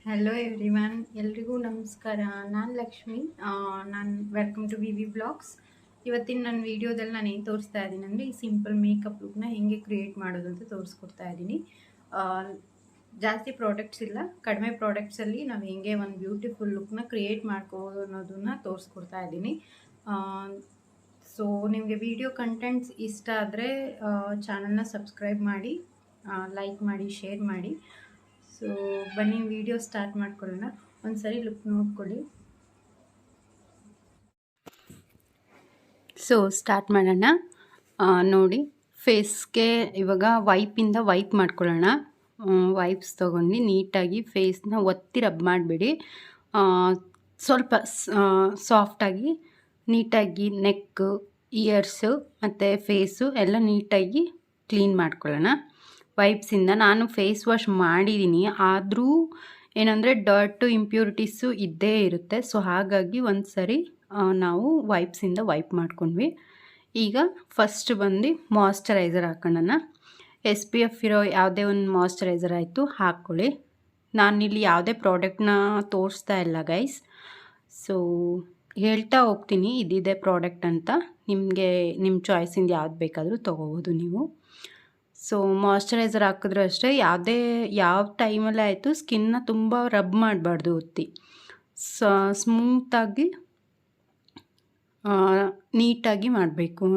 Hello everyone, ಎಲ್ರಿಗೂ ನಮಸ್ಕಾರ. ನಾನು ಲಕ್ಷ್ಮಿ. ನಾನು ವೆಲ್ಕಮ್ ಟು ವಿ ಬ್ಲಾಗ್ಸ್. ಇವತ್ತಿನ ನನ್ನ ವೀಡಿಯೋದಲ್ಲಿ ನಾನು ಏನು ತೋರಿಸ್ತಾ ಇದ್ದೀನಿ ಅಂದರೆ ಈ ಸಿಂಪಲ್ ಮೇಕಪ್ ಲುಕ್ನ ಹೇಗೆ ಕ್ರಿಯೇಟ್ ಮಾಡೋದು ಅಂತ ತೋರಿಸ್ಕೊಡ್ತಾ ಇದ್ದೀನಿ. ಜಾಸ್ತಿ ಪ್ರಾಡಕ್ಟ್ಸ್ ಇಲ್ಲ, ಕಡಿಮೆ ಪ್ರಾಡಕ್ಟ್ಸಲ್ಲಿ ನಾವು ಹೇಗೆ ಒಂದು ಬ್ಯೂಟಿಫುಲ್ ಲುಕ್ನ ಕ್ರಿಯೇಟ್ ಮಾಡ್ಕೋಬೋದು ಅನ್ನೋದನ್ನ ತೋರಿಸ್ಕೊಡ್ತಾ ಇದ್ದೀನಿ. ಸೊ ನಿಮಗೆ ವಿಡಿಯೋ ಕಂಟೆಂಟ್ಸ್ ಇಷ್ಟ ಆದರೆ ಚಾನಲ್ನ ಸಬ್ಸ್ಕ್ರೈಬ್ ಮಾಡಿ, ಲೈಕ್ ಮಾಡಿ, ಶೇರ್ ಮಾಡಿ. ಸೊ ಬನ್ನಿ ವಿಡಿಯೋ ಸ್ಟಾರ್ಟ್ ಮಾಡ್ಕೊಳ್ಳೋಣ. ಒಂದ್ಸರಿ ಲುಕ್ ನೋಡ್ಕೊಳ್ಳಿ. ಸೊ ಸ್ಟಾರ್ಟ್ ಮಾಡೋಣ. ನೋಡಿ, ಫೇಸ್ಗೆ ಇವಾಗ ವೈಪಿಂದ ವೈಪ್ ಮಾಡ್ಕೊಳ್ಳೋಣ. ವೈಪ್ಸ್ ತೊಗೊಂಡು ನೀಟಾಗಿ ಫೇಸ್ನ ಒತ್ತಿ ರಬ್ ಮಾಡಿಬಿಡಿ. ಸ್ವಲ್ಪ ಸಾಫ್ಟಾಗಿ ನೀಟಾಗಿ ನೆಕ್ಕು, ಇಯರ್ಸು ಮತ್ತು ಫೇಸು ಎಲ್ಲ ನೀಟಾಗಿ ಕ್ಲೀನ್ ಮಾಡ್ಕೊಳ್ಳೋಣ. ವೈಪ್ಸಿಂದ ನಾನು ಫೇಸ್ ವಾಶ್ ಮಾಡಿದ್ದೀನಿ, ಆದರೂ ಏನಂದರೆ ಡರ್ಟು ಇಂಪ್ಯೂರಿಟೀಸು ಇದ್ದೇ ಇರುತ್ತೆ. ಸೊ ಹಾಗಾಗಿ ಒಂದು ಸರಿ ನಾವು ವೈಪ್ಸಿಂದ ವೈಪ್ ಮಾಡ್ಕೊಂಡ್ವಿ. ಈಗ ಫಸ್ಟ್ ಬಂದು ಮಾಯ್ಶ್ಚರೈಸರ್ ಹಾಕೋಣ. SPF ಇರೋ ಯಾವುದೇ ಒಂದು ಮಾಯ್ಶ್ಚರೈಸರ್ ಆಯಿತು ಹಾಕ್ಕೊಳ್ಳಿ. ನಾನಿಲ್ಲಿ ಯಾವುದೇ ಪ್ರಾಡಕ್ಟ್ನ ತೋರಿಸ್ತಾ ಇಲ್ಲ ಗೈಸ್. ಸೊ ಹೇಳ್ತಾ ಹೋಗ್ತೀನಿ ಇದಿದೆ ಪ್ರಾಡಕ್ಟ್ ಅಂತ. ನಿಮಗೆ ನಿಮ್ಮ ಚಾಯ್ಸಿಂದ ಯಾವ್ದು ಬೇಕಾದರೂ ತೊಗೋಬೋದು ನೀವು. ಸೊ ಮಾಯ್ಶ್ಚರೈಸರ್ ಹಾಕಿದ್ರೂ ಅಷ್ಟೇ, ಯಾವ ಟೈಮಲ್ಲಿ ಆಯಿತು ಸ್ಕಿನ್ನ ತುಂಬ ರಬ್ ಮಾಡಬಾರ್ದು, ಒತ್ತಿ ಸ್ಮೂತಾಗಿ ನೀಟಾಗಿ ಮಾಡಬೇಕು,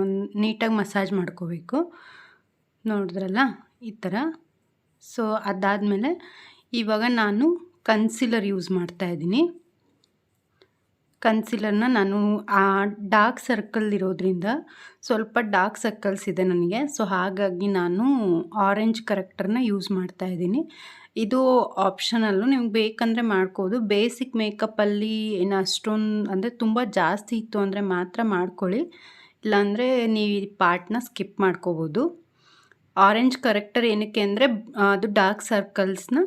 ನೀಟಾಗಿ ಮಸಾಜ್ ಮಾಡ್ಕೋಬೇಕು. ನೋಡಿದ್ರಲ್ಲ ಈ ಥರ. ಸೊ ಅದಾದಮೇಲೆ ಇವಾಗ ನಾನು ಕನ್ಸಿಲರ್ ಯೂಸ್ ಮಾಡ್ತಾಯಿದ್ದೀನಿ. ಕನ್ಸಿಲರ್ನ ನಾನು ಡಾರ್ಕ್ ಸರ್ಕಲ್ ಇರೋದ್ರಿಂದ ಸ್ವಲ್ಪ ಡಾರ್ಕ್ ಸರ್ಕಲ್ಸ್ ಇದೆ ನನಗೆ. ಸೊ ಹಾಗಾಗಿ ನಾನು ಆರೆಂಜ್ ಕರೆಕ್ಟರ್ನ ಯೂಸ್ ಮಾಡ್ತಾಯಿದ್ದೀನಿ. ಇದು ಆಪ್ಷನಲ್ಲು, ನಿಮ್ಗೆ ಬೇಕಂದರೆ ಮಾಡ್ಕೋದು. ಬೇಸಿಕ್ ಮೇಕಪ್ಪಲ್ಲಿ ಏನು ಅಷ್ಟೊಂದು ಅಂದರೆ ತುಂಬ ಜಾಸ್ತಿ ಇತ್ತು ಅಂದರೆ ಮಾತ್ರ ಮಾಡ್ಕೊಳ್ಳಿ, ಇಲ್ಲಾಂದರೆ ನೀವು ಈ ಪಾರ್ಟ್ನ ಸ್ಕಿಪ್ ಮಾಡ್ಕೋಬೋದು. ಆರೆಂಜ್ ಕರೆಕ್ಟರ್ ಏನಕ್ಕೆ ಅಂದರೆ ಅದು ಡಾರ್ಕ್ ಸರ್ಕಲ್ಸ್ನ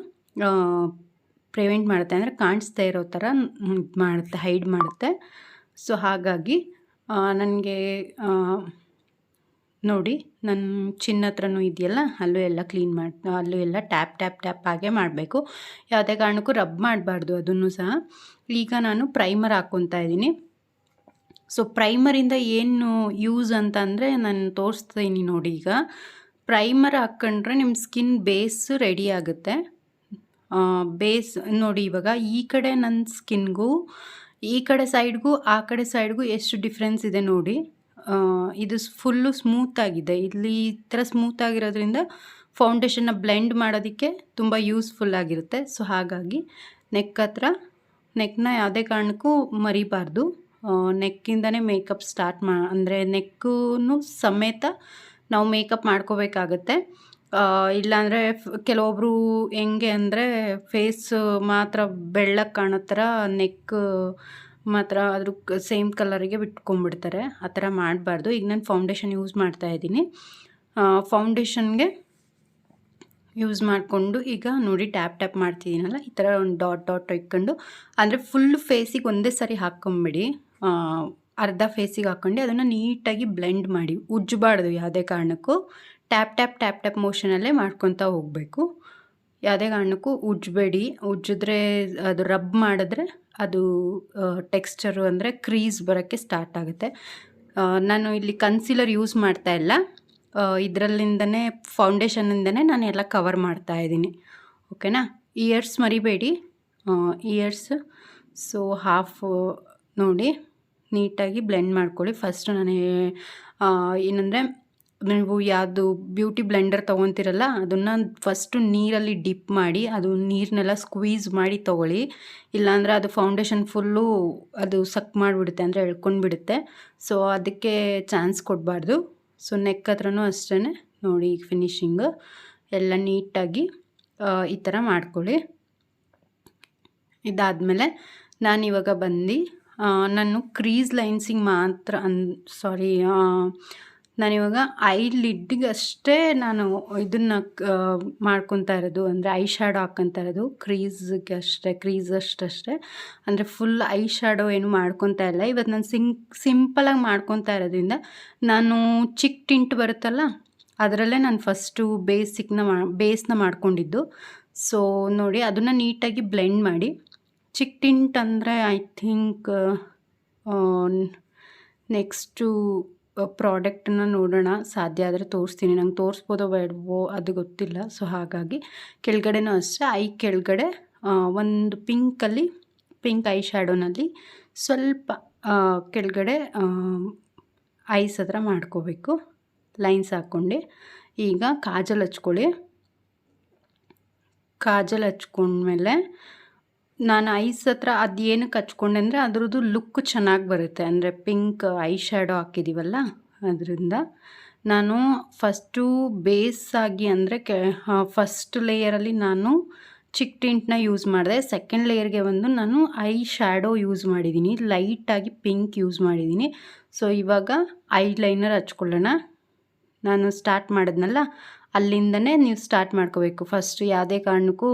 ಪ್ರಿವೆಂಟ್ ಮಾಡುತ್ತೆ, ಅಂದರೆ ಕಾಣಿಸ್ತಾ ಇರೋ ಥರ ಮಾಡುತ್ತೆ, ಹೈಡ್ ಮಾಡುತ್ತೆ. ಸೊ ಹಾಗಾಗಿ ನನಗೆ ನೋಡಿ, ನನ್ನ ಚಿನ್ನ ಹತ್ರನೂ ಇದೆಯಲ್ಲ, ಅಲ್ಲೂ ಎಲ್ಲ ಕ್ಲೀನ್ ಅಲ್ಲೂ ಎಲ್ಲ ಟ್ಯಾಪ್ ಟ್ಯಾಪ್ ಟ್ಯಾಪ್ ಹಾಗೆ ಮಾಡಬೇಕು. ಯಾವುದೇ ಕಾರಣಕ್ಕೂ ರಬ್ ಮಾಡಬಾರ್ದು ಅದನ್ನು ಸಹ. ಈಗ ನಾನು ಪ್ರೈಮರ್ ಹಾಕ್ಕೊತಾ ಇದ್ದೀನಿ. ಸೊ ಪ್ರೈಮರಿಂದ ಏನು ಯೂಸ್ ಅಂತ ಅಂದರೆ ನಾನು ತೋರಿಸ್ತೀನಿ ನೋಡಿ. ಈಗ ಪ್ರೈಮರ್ ಹಾಕ್ಕೊಂಡ್ರೆ ನಿಮ್ಮ ಸ್ಕಿನ್ ಬೇಸ್ ರೆಡಿ ಆಗುತ್ತೆ. ಬೇಸ್ ನೋಡಿ, ಇವಾಗ ಈ ಕಡೆ ನನ್ನ ಸ್ಕಿನ್ಗೂ ಈ ಕಡೆ ಸೈಡ್ಗೂ ಆ ಕಡೆ ಸೈಡ್ಗೂ ಎಷ್ಟು ಡಿಫ್ರೆನ್ಸ್ ಇದೆ ನೋಡಿ. ಇದು ಫುಲ್ಲು ಸ್ಮೂತಾಗಿದೆ. ಇಲ್ಲಿ ಈ ಥರ ಸ್ಮೂತಾಗಿರೋದ್ರಿಂದ ಫೌಂಡೇಶನ್ನ ಬ್ಲೆಂಡ್ ಮಾಡೋದಕ್ಕೆ ತುಂಬ ಯೂಸ್ಫುಲ್ ಆಗಿರುತ್ತೆ. ಸೊ ಹಾಗಾಗಿ ನೆಕ್ನ ಯಾವುದೇ ಕಾರಣಕ್ಕೂ ಮರಿಬಾರ್ದು. ನೆಕ್ಕಿಂದನೇ ಮೇಕಪ್ ಸ್ಟಾರ್ಟ್ ಅಂದರೆ ನೆಕ್ಕೂ ಸಮೇತ ನಾವು ಮೇಕಪ್ ಮಾಡ್ಕೋಬೇಕಾಗತ್ತೆ. ಇಲ್ಲಾಂದರೆ ಕೆಲವೊಬ್ಬರು ಹೆಂಗೆ ಅಂದರೆ ಫೇಸ್ ಮಾತ್ರ ಬೆಳ್ಳಗೆ ಕಾಣೋ ಥರ ನೆಕ್ ಮಾತ್ರ ಅದ್ರ ಸೇಮ್ ಕಲರಿಗೆ ಬಿಟ್ಕೊಂಡ್ಬಿಡ್ತಾರೆ. ಆ ಥರ ಮಾಡಬಾರ್ದು. ಈಗ ನಾನು ಫೌಂಡೇಶನ್ ಯೂಸ್ ಮಾಡ್ತಾಯಿದ್ದೀನಿ. ಫೌಂಡೇಶನ್ಗೆ ಯೂಸ್ ಮಾಡಿಕೊಂಡು ಈಗ ನೋಡಿ ಟ್ಯಾಪ್ ಟ್ಯಾಪ್ ಮಾಡ್ತಿದ್ದೀನಲ್ಲ, ಈ ಥರ ಒಂದು ಡಾಟ್ ಡಾಟ್ ಇಟ್ಕೊಂಡು, ಅಂದರೆ ಫುಲ್ ಫೇಸಿಗೆ ಒಂದೇ ಸರಿ ಹಾಕ್ಕೊಂಬಿಡಿ. ಅರ್ಧ ಫೇಸಿಗೆ ಹಾಕ್ಕೊಂಡು ಅದನ್ನು ನೀಟಾಗಿ ಬ್ಲೆಂಡ್ ಮಾಡಿ, ಉಜ್ಜಬಾರ್ದು ಯಾವುದೇ ಕಾರಣಕ್ಕೂ. ಟ್ಯಾಪ್ ಟ್ಯಾಪ್ ಟ್ಯಾಪ್ ಟ್ಯಾಪ್ ಮೋಷನಲ್ಲೇ ಮಾಡ್ಕೊತಾ ಹೋಗಬೇಕು. ಯಾವುದೇ ಕಾರಣಕ್ಕೂ ಉಜ್ಜಬೇಡಿ. ಉಜ್ಜಿದ್ರೆ ಅದು ರಬ್ ಮಾಡಿದ್ರೆ ಅದು ಟೆಕ್ಸ್ಚರು ಅಂದರೆ ಕ್ರೀಸ್ ಬರೋಕ್ಕೆ ಸ್ಟಾರ್ಟ್ ಆಗುತ್ತೆ. ನಾನು ಇಲ್ಲಿ ಕನ್ಸಿಲರ್ ಯೂಸ್ ಮಾಡ್ತಾ ಇಲ್ಲ, ಇದರಲ್ಲಿಂದನೇ ಫೌಂಡೇಶನ್ನಿಂದನೇ ನಾನು ಎಲ್ಲ ಕವರ್ ಮಾಡ್ತಾಯಿದ್ದೀನಿ. ಓಕೆನಾ. ಇಯರ್ಸ್ ಮರಿಬೇಡಿ, ಇಯರ್ಸ್. ಸೊ ಹಾಫ್ ನೋಡಿ ನೀಟಾಗಿ ಬ್ಲೆಂಡ್ ಮಾಡ್ಕೊಳ್ಳಿ. ಫಸ್ಟು ನಾನು ಏನಂದರೆ, ನೀವು ಯಾವುದು ಬ್ಯೂಟಿ ಬ್ಲೆಂಡರ್ ತೊಗೊತಿರಲ್ಲ ಅದನ್ನು ಫಸ್ಟು ನೀರಲ್ಲಿ ಡಿಪ್ ಮಾಡಿ ಅದು ನೀರನ್ನೆಲ್ಲ ಸ್ಕ್ವೀಸ್ ಮಾಡಿ ತೊಗೊಳ್ಳಿ. ಇಲ್ಲಾಂದರೆ ಅದು ಫೌಂಡೇಶನ್ ಫುಲ್ಲು ಅದು ಸಕ್ ಮಾಡಿಬಿಡುತ್ತೆ, ಅಂದರೆ ಎಳ್ಕೊಂಡ್ಬಿಡುತ್ತೆ. ಸೊ ಅದಕ್ಕೆ ಚಾನ್ಸ್ ಕೊಡಬಾರ್ದು. ಸೊ ನೆಕ್ ಹತ್ರನೂ ಅಷ್ಟೇ ನೋಡಿ, ಈಗ ಫಿನಿಶಿಂಗು ಎಲ್ಲ ನೀಟಾಗಿ ಈ ಥರ ಮಾಡ್ಕೊಳ್ಳಿ. ಇದಾದಮೇಲೆ ನಾನಿವಾಗ ಬಂದು ನಾನು ಕ್ರೀಸ್ ಲೈನ್ಸಿಗೆ ಮಾತ್ರ ನಾನಿವಾಗ ಐ ಲಿಡ್ಗೆ ಅಷ್ಟೇ ನಾನು ಇದನ್ನು ಮಾಡ್ಕೊತಾ ಇರೋದು, ಅಂದರೆ ಐ ಶ್ಯಾಡೋ ಹಾಕ್ಕೊತಾ ಇರೋದು ಕ್ರೀಸ್ಗೆ ಅಷ್ಟೇ, ಕ್ರೀಸ್ ಅಷ್ಟೇ. ಅಂದರೆ ಫುಲ್ ಐ ಶ್ಯಾಡೋ ಏನು ಮಾಡ್ಕೊತಾ ಇಲ್ಲ. ಇವತ್ತು ನಾನು ಸಿಂಪಲಾಗಿ ಮಾಡ್ಕೊತಾ ಇರೋದ್ರಿಂದ ನಾನು ಚಿಕ್ಕ ಟಿಂಟ್ ಬರುತ್ತಲ್ಲ ಅದರಲ್ಲೇ ನಾನು ಫಸ್ಟು ಬೇಸ್ನ ಮಾಡ್ಕೊಂಡಿದ್ದು. ಸೊ ನೋಡಿ ಅದನ್ನು ನೀಟಾಗಿ ಬ್ಲೆಂಡ್ ಮಾಡಿ. ಚಿಕ್ ಟಿಂಟ್ ಅಂದರೆ ಐ ಥಿಂಕ್ ನೆಕ್ಸ್ಟು ಪ್ರಾಡಕ್ಟನ್ನ ನೋಡೋಣ, ಸಾಧ್ಯ ಆದರೆ ತೋರಿಸ್ತೀನಿ. ನಂಗೆ ತೋರಿಸ್ಬೋದೋ ಬೇಡವೋ ಅದು ಗೊತ್ತಿಲ್ಲ. ಸೊ ಹಾಗಾಗಿ ಕೆಳಗಡೆನೂ ಅಷ್ಟೇ ಐ ಕೆಳಗಡೆ ಒಂದು ಪಿಂಕ್ ಐ ಶ್ಯಾಡೋನಲ್ಲಿ ಸ್ವಲ್ಪ ಕೆಳಗಡೆ ಐಸ್ ಹತ್ರ ಮಾಡ್ಕೋಬೇಕು, ಲೈನ್ಸ್ ಹಾಕ್ಕೊಂಡು. ಈಗ ಕಾಜಲ್ ಹಚ್ಕೊಳ್ಳಿ. ಕಾಜಲ್ ಹಚ್ಕೊಂಡ್ಮೇಲೆ ನಾನು ಐಸ್ ಹತ್ರ ಅದು ಏನಕ್ಕೆ ಹಚ್ಕೊಂಡೆ ಅಂದರೆ ಅದ್ರದ್ದು ಲುಕ್ ಚೆನ್ನಾಗಿ ಬರುತ್ತೆ, ಅಂದರೆ ಪಿಂಕ್ ಐ ಶ್ಯಾಡೋ ಹಾಕಿದ್ದೀವಲ್ಲ ಅದರಿಂದ. ನಾನು ಫಸ್ಟು ಬೇಸಾಗಿ ಅಂದರೆ ಫಸ್ಟ್ ಲೇಯರಲ್ಲಿ ನಾನು ಚಿಕ್ ಟಿಂಟ್ನ ಯೂಸ್ ಮಾಡಿದೆ. ಸೆಕೆಂಡ್ ಲೇಯರ್ಗೆ ನಾನು ಐ ಶ್ಯಾಡೋ ಯೂಸ್ ಮಾಡಿದ್ದೀನಿ, ಲೈಟಾಗಿ ಪಿಂಕ್ ಯೂಸ್ ಮಾಡಿದ್ದೀನಿ. ಸೊ ಇವಾಗ ಐ ಲೈನರ್ ಹಚ್ಕೊಳ್ಳೋಣ. ನಾನು ಸ್ಟಾರ್ಟ್ ಮಾಡಿದ್ನಲ್ಲ ಅಲ್ಲಿಂದನೇ ನೀವು ಸ್ಟಾರ್ಟ್ ಮಾಡ್ಕೋಬೇಕು. ಫಸ್ಟ್ ಯಾವುದೇ ಕಾರಣಕ್ಕೂ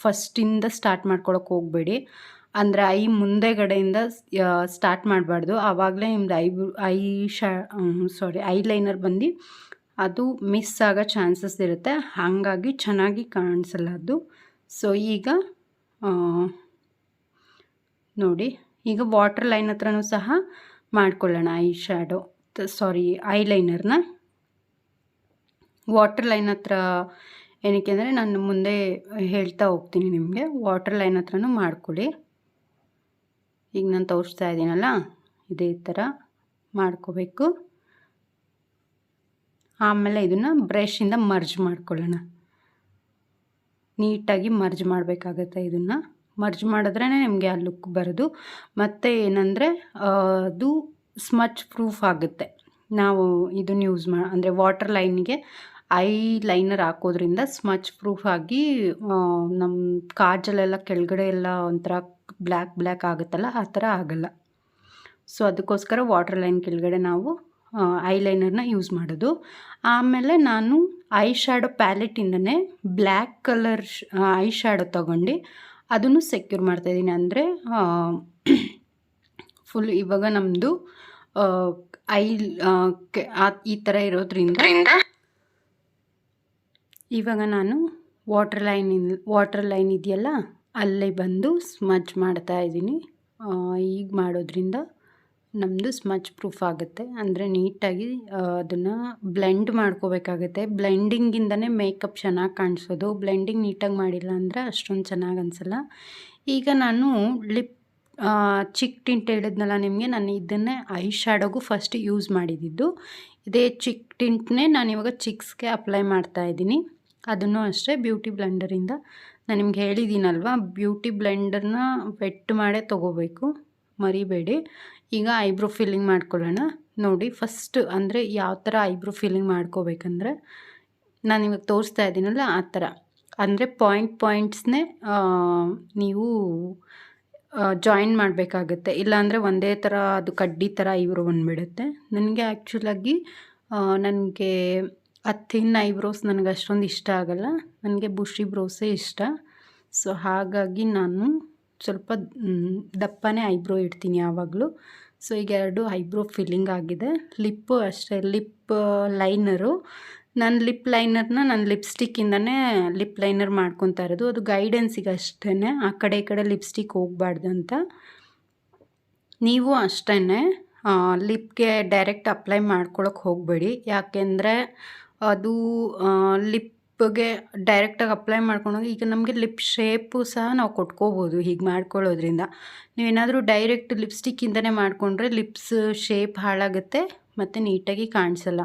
ಫಸ್ಟಿಂದ ಸ್ಟಾರ್ಟ್ ಮಾಡ್ಕೊಳಕ್ಕೆ ಹೋಗಬೇಡಿ, ಅಂದರೆ ಐ ಮುಂದೆಗಡೆಯಿಂದ ಸ್ಟಾರ್ಟ್ ಮಾಡಬಾರ್ದು. ಆವಾಗಲೇ ನಿಮ್ದು ಐ ಲೈನರ್ ಬಂದು ಅದು ಮಿಸ್ ಆಗೋ ಚಾನ್ಸಸ್ ಇರುತ್ತೆ, ಹಾಗಾಗಿ ಚೆನ್ನಾಗಿ ಕಾಣಿಸಲ್ಲ ಅದು. ಸೊ ಈಗ ನೋಡಿ, ಈಗ ವಾಟರ್ ಲೈನ್ ಹತ್ರನೂ ಸಹ ಮಾಡ್ಕೊಳ್ಳೋಣ ಐ ಲೈನರ್ನ. ವಾಟರ್ ಲೈನ್ ಹತ್ರ ಏನಕ್ಕೆ ಅಂದರೆ ನಾನು ಮುಂದೆ ಹೇಳ್ತಾ ಹೋಗ್ತೀನಿ ನಿಮಗೆ. ವಾಟರ್ ಲೈನ್ ಹತ್ರನೂ ಮಾಡ್ಕೊಳ್ಳಿ. ಈಗ ನಾನು ತೋರಿಸ್ತಾ ಇದ್ದೀನಲ್ಲ ಇದೇ ಥರ ಮಾಡ್ಕೋಬೇಕು. ಆಮೇಲೆ ಇದನ್ನು ಬ್ರಷಿಂದ ಮರ್ಜ್ ಮಾಡ್ಕೊಳ್ಳೋಣ. ನೀಟಾಗಿ ಮರ್ಜ್ ಮಾಡಬೇಕಾಗತ್ತೆ. ಇದನ್ನು ಮರ್ಜ್ ಮಾಡಿದ್ರೇ ನಿಮಗೆ ಆ ಲುಕ್ ಬರೋದು. ಮತ್ತು ಏನಂದರೆ ಅದು ಸ್ಮಚ್ ಪ್ರೂಫ್ ಆಗುತ್ತೆ. ನಾವು ಇದನ್ನು ಯೂಸ್ ಅಂದರೆ ವಾಟರ್ ಲೈನ್ಗೆ ಐ ಲೈನರ್ ಹಾಕೋದ್ರಿಂದ ಸ್ಮಚ್ ಪ್ರೂಫ್ ಆಗಿ ನಮ್ಮ ಕಾಜಲೆಲ್ಲ ಕೆಳಗಡೆ ಎಲ್ಲ ಒಂಥರ ಬ್ಲ್ಯಾಕ್ ಆಗುತ್ತಲ್ಲ, ಆ ಥರ ಆಗಲ್ಲ. ಸೊ ಅದಕ್ಕೋಸ್ಕರ ವಾಟರ್ ಲೈನ್ ಕೆಳಗಡೆ ನಾವು ಐ ಲೈನರ್ನ ಯೂಸ್ ಮಾಡೋದು. ಆಮೇಲೆ ನಾನು ಐ ಶ್ಯಾಡೋ ಪ್ಯಾಲೆಟಿಂದನೇ ಬ್ಲ್ಯಾಕ್ ಕಲರ್ ಐ ಶ್ಯಾಡೋ ತೊಗೊಂಡು ಅದನ್ನು ಸೆಕ್ಯೂರ್ ಮಾಡ್ತಾಯಿದ್ದೀನಿ. ಅಂದರೆ ಫುಲ್ ಇವಾಗ ನಮ್ಮದು ಈ ಥರ ಇರೋದ್ರಿಂದ ಇವಾಗ ನಾನು ವಾಟರ್ ಲೈನ್ ಇದೆಯಲ್ಲ ಅಲ್ಲೇ ಬಂದು ಸ್ಮಚ್ ಮಾಡ್ತಾಯಿದ್ದೀನಿ. ಈಗ ಮಾಡೋದ್ರಿಂದ ನಮ್ಮದು ಸ್ಮಚ್ ಪ್ರೂಫ್ ಆಗುತ್ತೆ. ಅಂದರೆ ನೀಟಾಗಿ ಅದನ್ನು ಬ್ಲೆಂಡ್ ಮಾಡ್ಕೋಬೇಕಾಗತ್ತೆ. ಬ್ಲೆಂಡಿಂಗಿಂದನೇ ಮೇಕಪ್ ಚೆನ್ನಾಗಿ ಕಾಣಿಸೋದು. ಬ್ಲೆಂಡಿಂಗ್ ನೀಟಾಗಿ ಮಾಡಿಲ್ಲ ಅಂದರೆ ಅಷ್ಟೊಂದು ಚೆನ್ನಾಗಿ ಅನಿಸಲ್ಲ. ಈಗ ನಾನು ಚಿಕ್ ಟಿಂಟ್ ಹೇಳಿದ್ನಲ್ಲ ನಿಮಗೆ, ನಾನು ಇದನ್ನೇ ಐ ಶ್ಯಾಡೋಗೂ ಫಸ್ಟ್ ಯೂಸ್ ಮಾಡಿದ್ದು. ಇದೇ ಚಿಕ್ ಟಿಂಟ್ನೇ ನಾನು ಇವಾಗ ಚಿಕ್ಸ್ಗೆ ಅಪ್ಲೈ ಮಾಡ್ತಾಯಿದ್ದೀನಿ. ಅದನ್ನು ಅಷ್ಟೇ ಬ್ಯೂಟಿ ಬ್ಲೆಂಡರಿಂದ ನಾನು ನಿಮ್ಗೆ ಹೇಳಿದ್ದೀನಲ್ವ, ಬ್ಯೂಟಿ ಬ್ಲೆಂಡರ್ನ ವೆಟ್ ಮಾಡೇ ತೊಗೋಬೇಕು, ಮರಿಬೇಡಿ. ಈಗ ಐಬ್ರೋ ಫಿಲ್ಲಿಂಗ್ ಮಾಡ್ಕೊಳ್ಳೋಣ. ನೋಡಿ ಫಸ್ಟ್ ಅಂದರೆ ಯಾವ ಥರ ಐಬ್ರೋ ಫಿಲ್ಲಿಂಗ್ ಮಾಡ್ಕೋಬೇಕಂದ್ರೆ ನಾನು ಇವಾಗ ತೋರಿಸ್ತಾ ಇದ್ದೀನಲ್ಲ ಆ ಥರ, ಅಂದರೆ ಪಾಯಿಂಟ್ಸ್ನೇ ನೀವು ಜಾಯಿನ್ ಮಾಡಬೇಕಾಗತ್ತೆ. ಇಲ್ಲಾಂದರೆ ಒಂದೇ ಥರ ಅದು ಕಡ್ಡಿ ಥರ ಐಬ್ರೋ ಬಂದುಬಿಡುತ್ತೆ. ನನಗೆ ಆ್ಯಕ್ಚುಲಾಗಿ ನನಗೆ ಆ ಥಿನ್ ಐಬ್ರೋಸ್ ನನಗೆ ಅಷ್ಟೊಂದು ಇಷ್ಟ ಆಗಲ್ಲ, ನನಗೆ ಬುಷಿ ಬ್ರೋಸೇ ಇಷ್ಟ. ಸೊ ಹಾಗಾಗಿ ನಾನು ಸ್ವಲ್ಪ ದಪ್ಪನೇ ಐಬ್ರೋ ಇಡ್ತೀನಿ ಯಾವಾಗಲೂ. ಸೊ ಈಗ 2 ಐಬ್ರೋ ಫಿಲ್ಲಿಂಗ್ ಆಗಿದೆ. ಲಿಪ್ಪು ಅಷ್ಟೇ, ಲಿಪ್ ಲೈನರು. ನಾನು ಲಿಪ್ ಲೈನರ್ನ ನಾನು ಲಿಪ್ಸ್ಟಿಕ್ಕಿಂದನೇ ಲಿಪ್ ಲೈನರ್ ಮಾಡ್ಕೊತಾ ಇರೋದು. ಅದು ಗೈಡೆನ್ಸಿಗೆ ಅಷ್ಟೇ, ಆ ಕಡೆ ಈ ಕಡೆ ಲಿಪ್ಸ್ಟಿಕ್ ಹೋಗಬಾರ್ದು ಅಂತ. ನೀವು ಅಷ್ಟೇ ಲಿಪ್ಗೆ ಡೈರೆಕ್ಟ್ ಅಪ್ಲೈ ಮಾಡ್ಕೊಳಕ್ಕೆ ಹೋಗಬೇಡಿ. ಯಾಕೆಂದರೆ ಅದು ಲಿಪ್ಗೆ ಡೈರೆಕ್ಟಾಗಿ ಅಪ್ಲೈ ಮಾಡ್ಕೊಂಡೋಗಿ ಈಗ ನಮಗೆ ಲಿಪ್ ಶೇಪು ಸಹ ನಾವು ಕೊಟ್ಕೋಬೋದು ಹೀಗೆ ಮಾಡ್ಕೊಳ್ಳೋದ್ರಿಂದ. ನೀವೇನಾದರೂ ಡೈರೆಕ್ಟ್ ಲಿಪ್ಸ್ಟಿಕ್ಕಿಂದನೇ ಮಾಡಿಕೊಂಡ್ರೆ ಲಿಪ್ಸ್ ಶೇಪ್ ಹಾಳಾಗುತ್ತೆ ಮತ್ತು ನೀಟಾಗಿ ಕಾಣಿಸಲ್ಲ.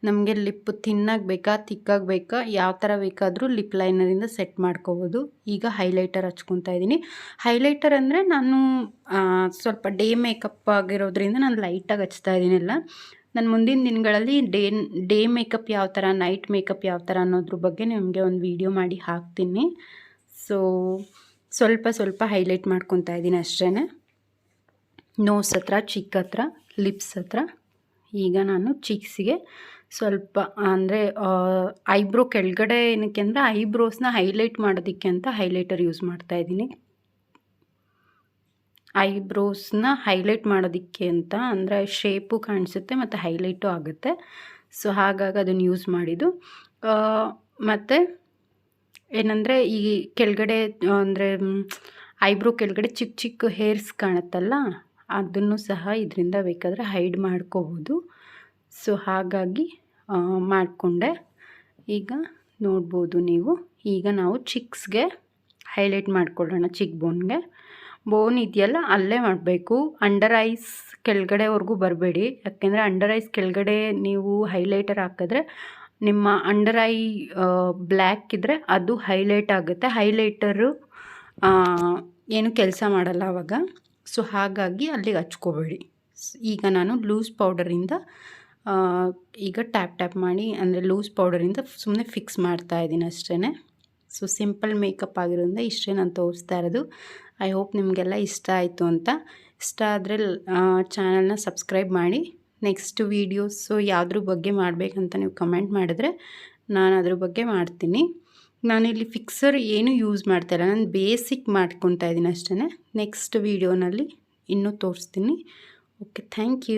ನಮಗೆ ಲಿಪ್ ತಿನ್ನಾಗಿ ಬೇಕಾ ತಿಕ್ಕಾಗಿ ಬೇಕಾ ಯಾವ ಥರ ಬೇಕಾದರೂ ಲಿಪ್ ಲೈನರಿಂದ ಸೆಟ್ ಮಾಡ್ಕೋಬೋದು. ಈಗ ಹೈಲೈಟರ್ ಹಚ್ಕೊತಾ ಇದ್ದೀನಿ. ಹೈಲೈಟರ್ ಅಂದರೆ ನಾನು ಸ್ವಲ್ಪ ಡೇ ಮೇಕಪ್ ಆಗಿರೋದ್ರಿಂದ ನಾನು ಲೈಟಾಗಿ ಹಚ್ತಾ ಇದ್ದೀನಿಲ್ಲ. ನಾನು ಮುಂದಿನ ದಿನಗಳಲ್ಲಿ ಡೇ ಮೇಕಪ್ ಯಾವ ಥರ, ನೈಟ್ ಮೇಕಪ್ ಯಾವ ಥರ ಅನ್ನೋದ್ರ ಬಗ್ಗೆ ನಿಮಗೆ ಒಂದು ವಿಡಿಯೋ ಮಾಡಿ ಹಾಕ್ತೀನಿ. ಸೊ ಸ್ವಲ್ಪ ಹೈಲೈಟ್ ಮಾಡ್ಕೊತಾ ಇದ್ದೀನಿ ಅಷ್ಟೇ, ನೋಸ್ ಹತ್ರ, ಚಿಕ್ ಹತ್ರ, ಲಿಪ್ಸ್ ಹತ್ರ. ಈಗ ನಾನು ಚಿಕ್ಸಿಗೆ ಸ್ವಲ್ಪ ಅಂದರೆ ಐಬ್ರೋ ಕೆಳಗಡೆ ಏನಕ್ಕೆ ಅಂದರೆ ಐಬ್ರೋಸ್ನ ಹೈಲೈಟ್ ಮಾಡೋದಕ್ಕೆ ಅಂತ ಹೈಲೈಟರ್ ಯೂಸ್ ಮಾಡ್ತಾಯಿದ್ದೀನಿ. ಐಬ್ರೋಸ್ನ ಹೈಲೈಟ್ ಮಾಡೋದಕ್ಕೆ ಅಂತ, ಅಂದರೆ ಶೇಪು ಕಾಣಿಸುತ್ತೆ ಮತ್ತು ಹೈಲೈಟು ಆಗುತ್ತೆ. ಸೊ ಹಾಗಾಗಿ ಅದನ್ನು ಯೂಸ್ ಮಾಡಿದ್ದು. ಮತ್ತು ಏನಂದರೆ ಈ ಕೆಳಗಡೆ ಅಂದರೆ ಐಬ್ರೋ ಕೆಳಗಡೆ ಚಿಕ್ಕ ಚಿಕ್ಕ ಹೇರ್ಸ್ ಕಾಣುತ್ತಲ್ಲ, ಅದನ್ನು ಸಹ ಇದರಿಂದ ಬೇಕಾದರೆ ಹೈಡ್ ಮಾಡ್ಕೋಬೋದು. ಸೊ ಹಾಗಾಗಿ ಮಾಡಿಕೊಂಡೆ. ಈಗ ನೋಡ್ಬೋದು ನೀವು. ಈಗ ನಾವು ಚಿಕ್ಸ್ಗೆ ಹೈಲೈಟ್ ಮಾಡ್ಕೊಳ್ಳೋಣ. ಚಿಕ್ ಬೋನ್ ಇದೆಯಲ್ಲ ಅಲ್ಲೇ ಮಾಡಬೇಕು. ಅಂಡರ್ ಐಸ್ ಕೆಳಗಡೆವರೆಗೂ ಬರಬೇಡಿ, ಯಾಕೆಂದರೆ ಅಂಡರ್ ಐಸ್ ಕೆಳಗಡೆ ನೀವು ಹೈಲೈಟರ್ ಹಾಕಿದ್ರೆ ನಿಮ್ಮ ಅಂಡರ್ ಐ ಬ್ಲ್ಯಾಕ್ ಇದ್ದರೆ ಅದು ಹೈಲೈಟ್ ಆಗುತ್ತೆ. ಹೈಲೈಟರು ಏನು ಕೆಲಸ ಮಾಡಲ್ಲ ಆವಾಗ. ಸೊ ಹಾಗಾಗಿ ಅಲ್ಲಿಗೆ ಹಚ್ಕೋಬೇಡಿ. ಈಗ ನಾನು ಲೂಸ್ ಪೌಡರಿಂದ ಈಗ ಟ್ಯಾಪ್ ಮಾಡಿ, ಅಂದರೆ ಲೂಸ್ ಪೌಡರಿಂದ ಸುಮ್ಮನೆ ಫಿಕ್ಸ್ ಮಾಡ್ತಾಯಿದ್ದೀನಿ ಅಷ್ಟೇ. ಸೊ ಸಿಂಪಲ್ ಮೇಕಪ್ ಆಗಿರೋದ್ರಿಂದ ಇಷ್ಟೇ ನಾನು ತೋರಿಸ್ತಾ ಇರೋದು. ಐ ಹೋಪ್ ನಿಮಗೆಲ್ಲ ಇಷ್ಟ ಆಯಿತು ಅಂತ. ಇಷ್ಟ ಆದರೆ ಚಾನಲ್ನ ಸಬ್ಸ್ಕ್ರೈಬ್ ಮಾಡಿ. ನೆಕ್ಸ್ಟ್ ವೀಡಿಯೋಸು ಯಾವುದ್ರ ಬಗ್ಗೆ ಮಾಡಬೇಕಂತ ನೀವು ಕಮೆಂಟ್ ಮಾಡಿದ್ರೆ ನಾನು ಅದ್ರ ಬಗ್ಗೆ ಮಾಡ್ತೀನಿ. ನಾನಿಲ್ಲಿ ಫಿಕ್ಸರ್ ಏನೂ ಯೂಸ್ ಮಾಡ್ತಾಯಿಲ್ಲ, ನಾನು ಬೇಸಿಕ್ ಮಾಡ್ಕೊತಾ ಇದ್ದೀನಿ ಅಷ್ಟೇ. ನೆಕ್ಸ್ಟ್ ವೀಡಿಯೋನಲ್ಲಿ ಇನ್ನೂ ತೋರಿಸ್ತೀನಿ. Okay, thank you.